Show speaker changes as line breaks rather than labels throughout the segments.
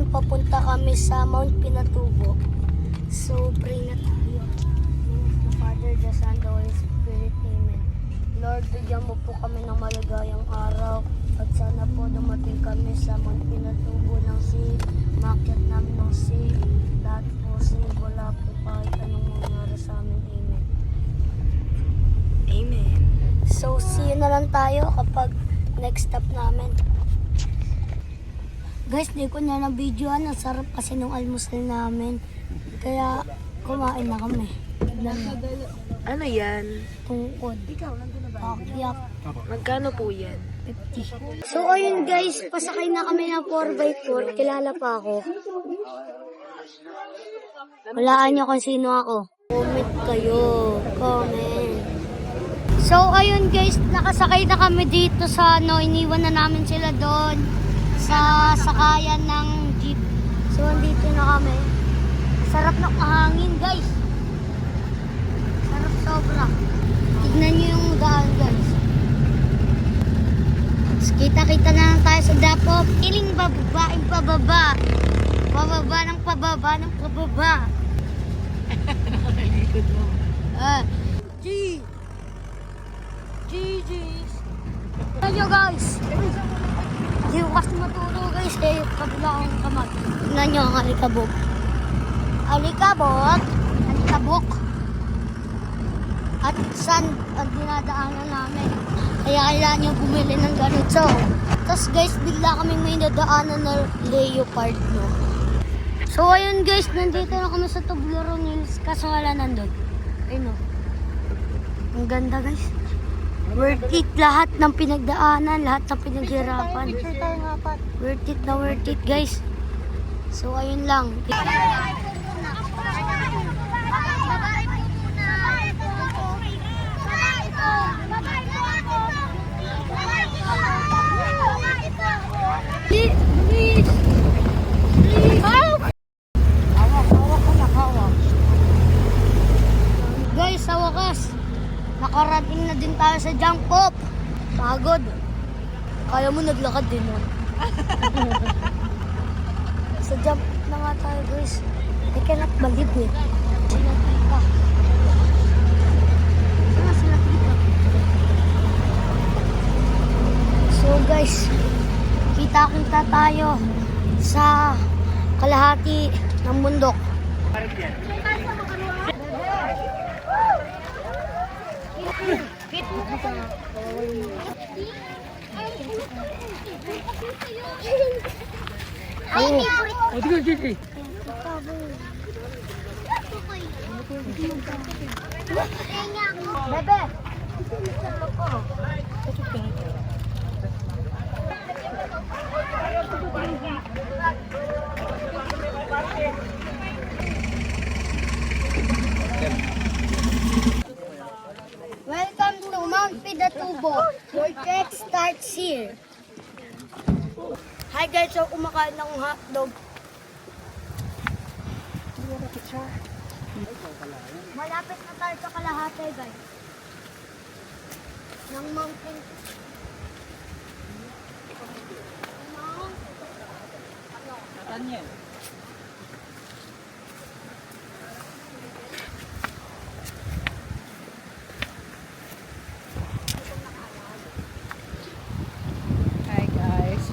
ngayon papunta kami sa Mount Pinatubo. So, pray na tayo. The Father, the Son, the Holy Spirit. Amen. Lord, bigyan mo po kami ng maligayang araw at sana po dumating kami sa Mount Pinatubo ng safe, maakyat namin ng safe, lahat po safe, wala po kahit anong mangyari sa amin. Amen.
Amen.
So, see you na lang tayo kapag next stop namin. Guys, di ko na na-videoan. Ang sarap kasi nung almusal namin. Kaya, kumain na kami. Tignan mo.
Ano yan?
Tungkod. Pakiyak.
Magkano po yan?
50. So, ayun guys. Pasakay na kami na 4x4. Kilala pa ako. Walaan nyo kung sino ako. Comment kayo. Comment. So, ayun guys. Nakasakay na kami dito sa iniwan na namin sila doon sa sakayan ng jeep. So, andito na kami. Sarap ng hangin, guys. Sarap sobra. Tignan nyo yung daan, guys. Kita-kita na lang tayo sa dapo. Piling babaeng pababa. Pababa ng pababa ng pababa. G. GG's. Tignan nyo, guys. Hindi ko kasi matulog guys kabila akong kamag. Tignan nyo ang alikabok. Alikabok. Alikabok. At sand ang dinadaanan namin. Kaya kailangan nyo bumili ng ganito. Tapos guys, bigla kaming may nadaanan na leopard, no? So ayun guys, nandito na kami sa Toblerone Hills. Kaso wala nandun. Ayun, no? Ang ganda guys. Worth it lahat ng pinagdaanan, lahat ng pinaghirapan. Worth it guys. So ayun lang. Guys, sa wakas nakarating na din tayo sa jump off. Pagod. Kaya mo naglakad din mo. Sa jump off na nga tayo guys. I cannot believe it. Sinatay ka. Sinatay ka. So guys, kita-kita tayo sa kalahati ng bundok.
어디가 저기?
Bebe. Welcome to Mount Pinatubo. Your trek starts here. Hi guys, so kumakain ng hotdog. Malapit na tayo sa kalahati guys. Ng mountain.
Tanya. Hi guys.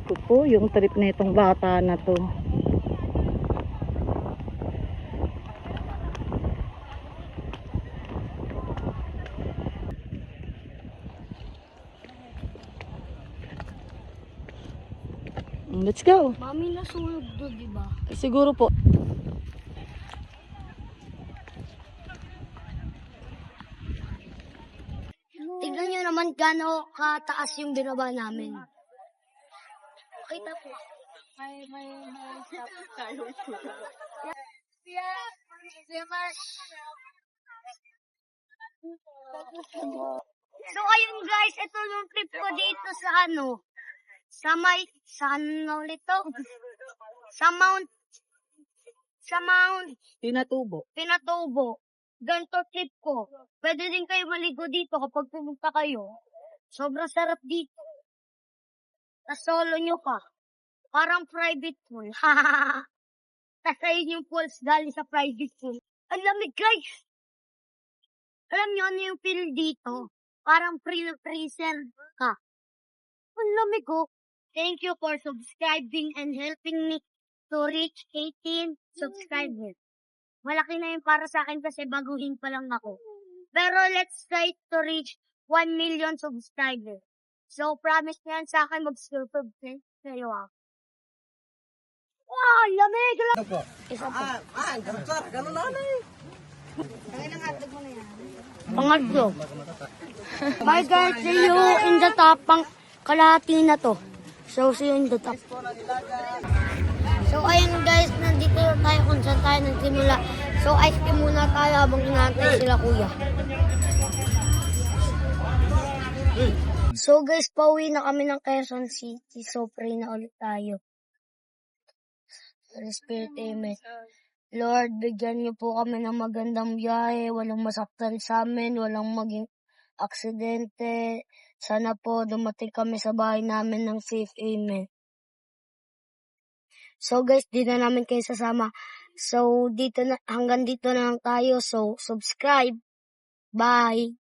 Ito po yung trip na itong bata na to. Let's go.
Mami, nasunog doon, di ba?
Siguro po.
Tignan nyo naman gaano kataas yung binaba namin. Kita po. May stop tayo. So ayun guys, ito yung trip ko dito sa Saan na ulit to? Sa Mount
Pinatubo.
Pinatubo. Ganito trip ko. Pwede din kayo maligo dito kapag pumunta kayo. Sobrang sarap dito. Tas solo nyo pa. Parang private pool. Tas ayun yung pools galing sa private pool. Ang lamig, guys! Alam nyo ano yung feel dito? Parang freezer ka. Ang lamig, oh. Thank you for subscribing and helping me to reach 18 subscribers. Malaki na yun para sa akin kasi baguhin pa lang ako. Pero let's try to reach 1 million subscribers. So, promise nyo yan sa akin mag-subscribe kayo, ah. Wow, lamig! Isa pa. Pangatlo. Bye guys, see you in the top. Kalahati na to. So, see you in the top. So, ayun guys, nandito tayo kung saan tayo nagsimula. So, ice cream muna tayo habang inaantay sila kuya. So guys, pauwi na kami ng Quezon City. So, pray na ulit tayo. Holy Spirit, Amen. Lord, bigyan niyo po kami ng magandang biyahe, walang masaktan sa amin, walang maging aksidente. Sana po dumating kami sa bahay namin ng safe. Amen. So guys, di na namin kayo sasama. So, hanggang dito na lang tayo. So, subscribe. Bye!